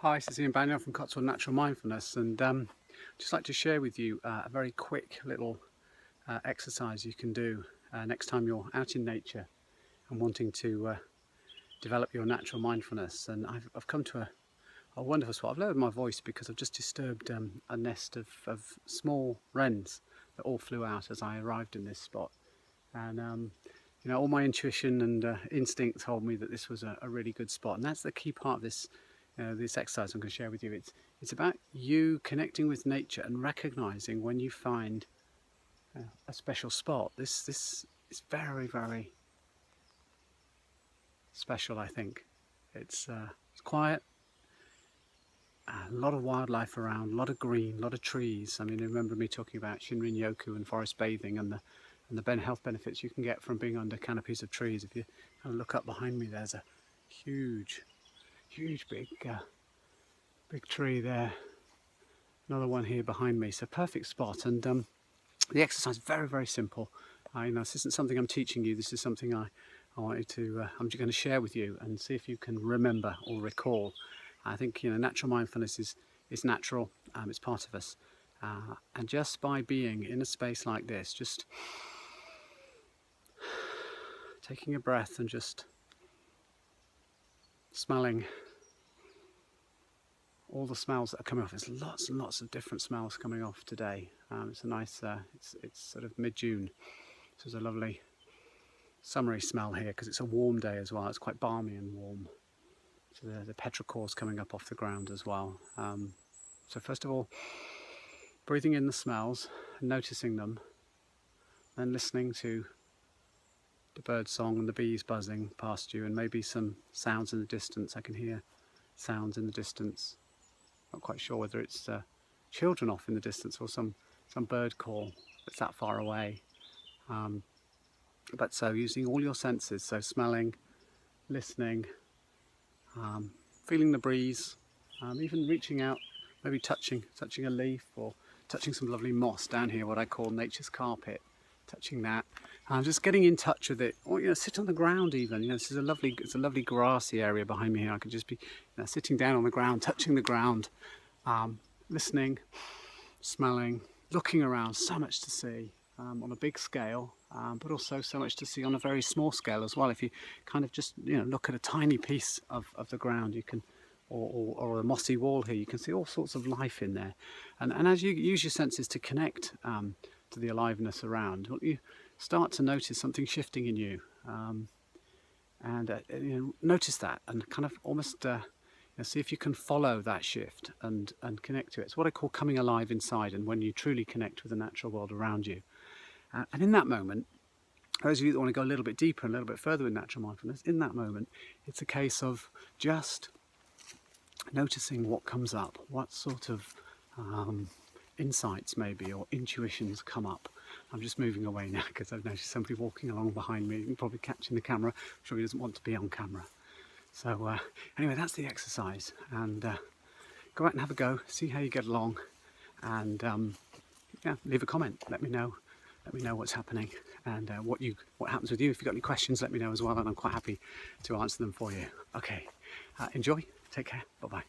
Hi, this is Banyard from Cotswold Natural Mindfulness, and just like to share with you a very quick little exercise you can do next time you're out in nature and wanting to develop your natural mindfulness. And I've come to a wonderful spot. I've lowered my voice because I've just disturbed a nest of small wrens that all flew out as I arrived in this spot. And you know, all my intuition and instinct told me that this was a really good spot, and that's the key part of this this exercise I'm going to share with you. It's about you connecting with nature and recognizing when you find a special spot. This is very, very special. I think it's quiet, a lot of wildlife around, a lot of green, a lot of trees. I mean, remember me talking about SHINRINYOKU and forest bathing and the health benefits you can get from being under canopies of trees. If you kind of look up behind me, there's a huge big tree there, another one here behind me, so perfect spot. And the exercise is very, very simple. You know, this isn't something I'm teaching you, this is something I wanted to I'm just going to share with you and see if you can remember or recall. I think, you know, natural mindfulness is natural, it's part of us, and just by being in a space like this, just taking a breath and just smelling all the smells that are coming off. There's lots and lots of different smells coming off today. It's a nice, it's sort of mid-June, so there's a lovely summery smell here because it's a warm day as well. It's quite balmy and warm. So the petrichors coming up off the ground as well. So first of all, breathing in the smells and noticing them, then listening to the bird song and the bees buzzing past you, and maybe some sounds in the distance. I can hear sounds in the distance. Not quite sure whether it's children off in the distance or some bird call that's that far away. But so using all your senses, so smelling, listening, feeling the breeze, even reaching out, maybe touching a leaf or touching some lovely moss down here, what I call nature's carpet. Touching that, just getting in touch with it, or, you know, sit on the ground even. You know, it's a lovely grassy area behind me here. I could just be, you know, sitting down on the ground, touching the ground, listening, smelling, looking around. So much to see on a big scale, but also so much to see on a very small scale as well. If you kind of just, you know, look at a tiny piece of the ground, you can, or a mossy wall here, you can see all sorts of life in there. And as you use your senses to connect to the aliveness around, you start to notice something shifting in you, and you know, notice that and kind of almost you know, see if you can follow that shift and connect to it. It's what I call coming alive inside, and when you truly connect with the natural world around you. And in that moment, those of you that want to go a little bit deeper, a little bit further with natural mindfulness, in that moment it's a case of just noticing what comes up, what sort of insights maybe or intuitions come up. I'm just moving away now because I've noticed somebody walking along behind me. You can probably catch in the camera. I'm sure he doesn't want to be on camera. So anyway, that's the exercise, and go out and have a go, see how you get along, and yeah, leave a comment. Let me know what's happening and what happens with you. If you've got any questions, let me know as well, and I'm quite happy to answer them for you. Okay, enjoy, take care, bye bye.